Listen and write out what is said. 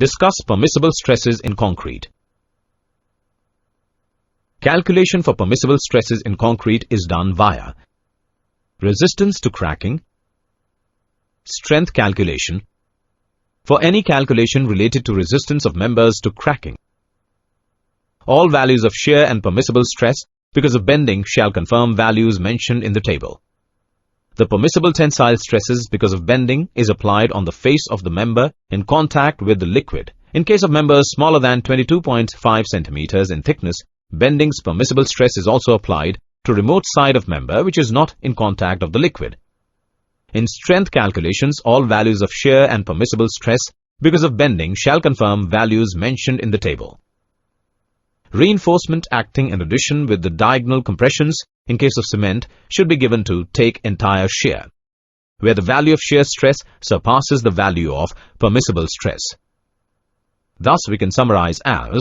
Discuss permissible stresses in concrete. Calculation for permissible stresses in concrete is done via resistance to cracking, strength calculation, for any calculation related to resistance of members to cracking. All values of shear and permissible stress because of bending shall confirm values mentioned in the table. The permissible tensile stresses because of bending is applied on the face of the member in contact with the liquid. In case of members smaller than 22.5 centimeters in thickness, bending's permissible stress is also applied to remote side of member which is not in contact of the liquid. In strength calculations, all values of shear and permissible stress because of bending shall confirm values mentioned in the table. Reinforcement acting in addition with the diagonal compressions in case of cement should be given to take entire shear, where the value of shear stress surpasses the value of permissible stress. Thus we can summarize as